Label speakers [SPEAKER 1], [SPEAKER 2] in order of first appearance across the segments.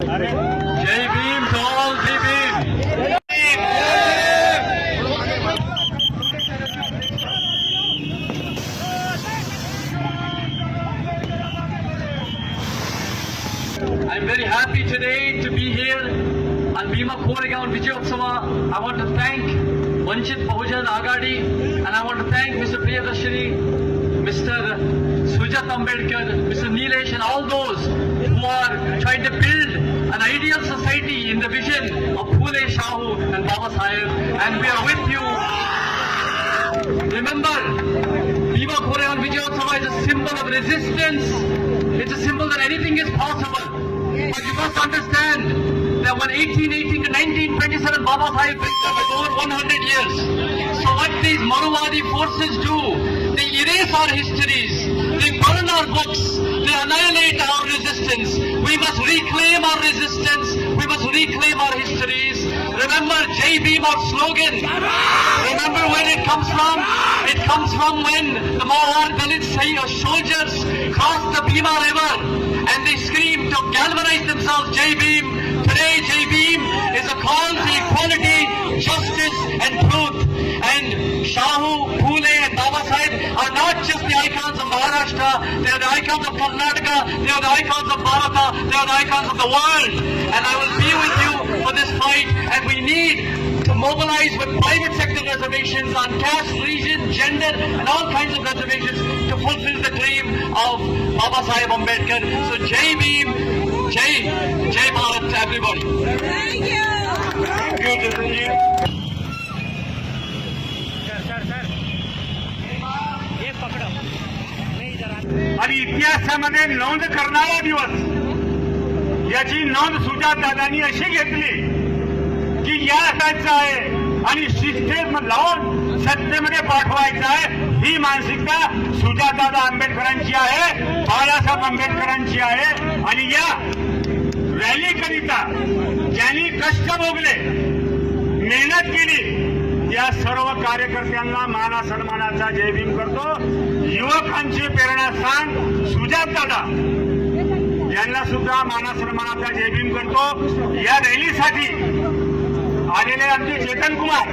[SPEAKER 1] Jai Bhim to all, Jai Bhim. I'm very happy today to be here on Bhima Koregaon Vijayotsava. I want to thank Vanchit Bahujan Agadi and I want to thank Mr. Priyadarshini, Mr. Sujat Ambedkar, Mr. Nilesh and all those who are trying to build an ideal society in the vision of Phule Shahu and Baba Saheb, and we are with you. Remember, Bhima Koregaon Vijayotsava is a symbol of resistance. It's a symbol that anything is possible. But you must understand that when 1818 to 1927 Baba Saheb built up is over 100 years. So what these Marwadi forces do, they erase our histories, they burn our books, they annihilate our resistance. We must reclaim our resistance, we must reclaim our histories. Remember Jai Bhim, our slogan. Remember where it comes from? It comes from when the Mawar Dalit soldiers crossed the Bhima river and they screamed to galvanize themselves, Jai Bhim. Today Jai Bhim is a call to equality, justice and truth. And Shahu, Phule and Baba Saheb are not just the icons of Maharashtra, they are the icons of Karnataka, they are the icons of Bharata, they are the icons of the world. And I will be with you for this fight, and we need to mobilize with private sector reservations on caste, region, gender and all kinds of reservations to fulfill the dream of Baba Saheb Ambedkar. So Jai Bhim, Jai Bharat to everybody.
[SPEAKER 2] Thank you.
[SPEAKER 1] Thank you, Jatinji.
[SPEAKER 3] आणि इतिहासामध्ये नोंद करणारा दिवस याची नोंद सुजात दादांनी अशी घेतली की या हटायचं आहे आणि शिस्तीत लावून सत्तेमध्ये पाठवायचं आहे. ही मानसिकता सुजातदादा आंबेडकरांची आहे, बाळासाहेब आंबेडकरांची आहे. आणि या रॅलीकरिता ज्यांनी कष्ट भोगले, मेहनत केली, या सर्व कार्यकर्त्यांना माना सन्मानाचा जय भीम करतो. युवकांची प्रेरणास्थान सुजातदादा यांना सुद्धा माना सन्मानाचा जय भीम करतो. या रॅलीसाठी आलेले आमचे चेतन कुमार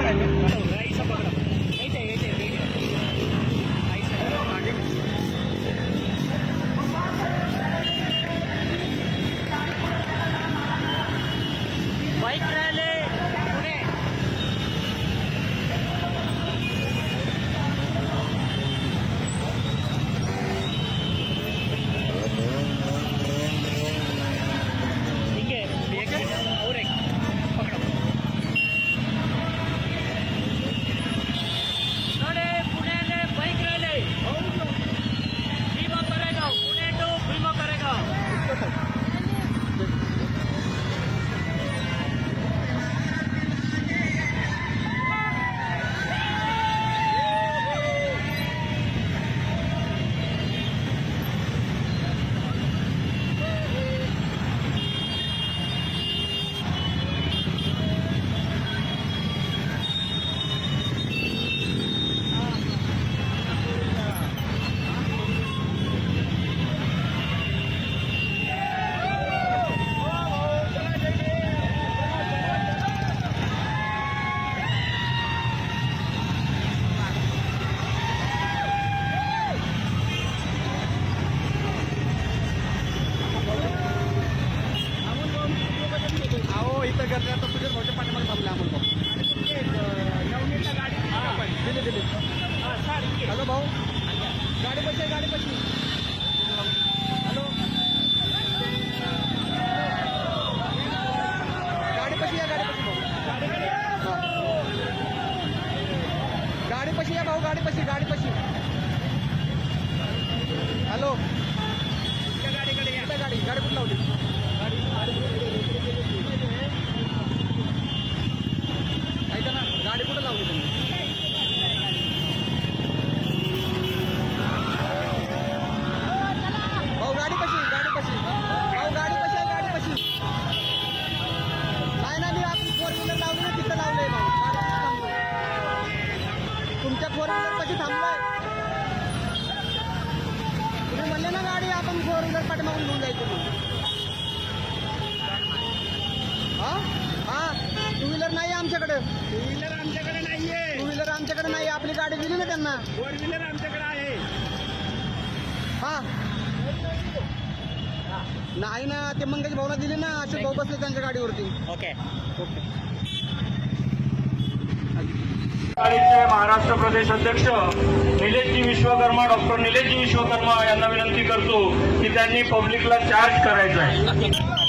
[SPEAKER 3] हॅलो भाऊ, गाडी बसली, गाडी बसली. हॅलो, गाडी पशी या, गाडी पशी भाऊ, गाडी पशी या भाऊ, गाडी पशी, गाडी पशी. हॅलो, गाडी गाडी गाडी कुठं लावली? ऐका ना, गाडी कुठं लावली तुम्ही? तुमच्या फोर व्हीलर पाशी थांबलोय. तुम्ही म्हणले ना गाडी आपण फोर व्हीलर पाठीमागून घेऊन जायचं.
[SPEAKER 2] आमच्याकडे
[SPEAKER 3] टू व्हीलर आमच्याकडे नाहीये,
[SPEAKER 2] टू व्हीलर आमच्याकडे नाही, आपली गाडी दिली ना त्यांना.
[SPEAKER 3] फोर व्हीलर आमच्याकडे आहे.
[SPEAKER 2] हा नाही ना, ते मंगेश भाऊला दिली ना, अशोक भाऊ बसले त्यांच्या गाडीवरती.
[SPEAKER 3] ओके.
[SPEAKER 4] सकाळीचे महाराष्ट्र प्रदेश अध्यक्ष निलेशजी विश्वकर्मा, डॉक्टर निलेशजी विश्वकर्मा यांना विनंती करतो की त्यांनी पब्लिकला चार्ज करायचा आहे.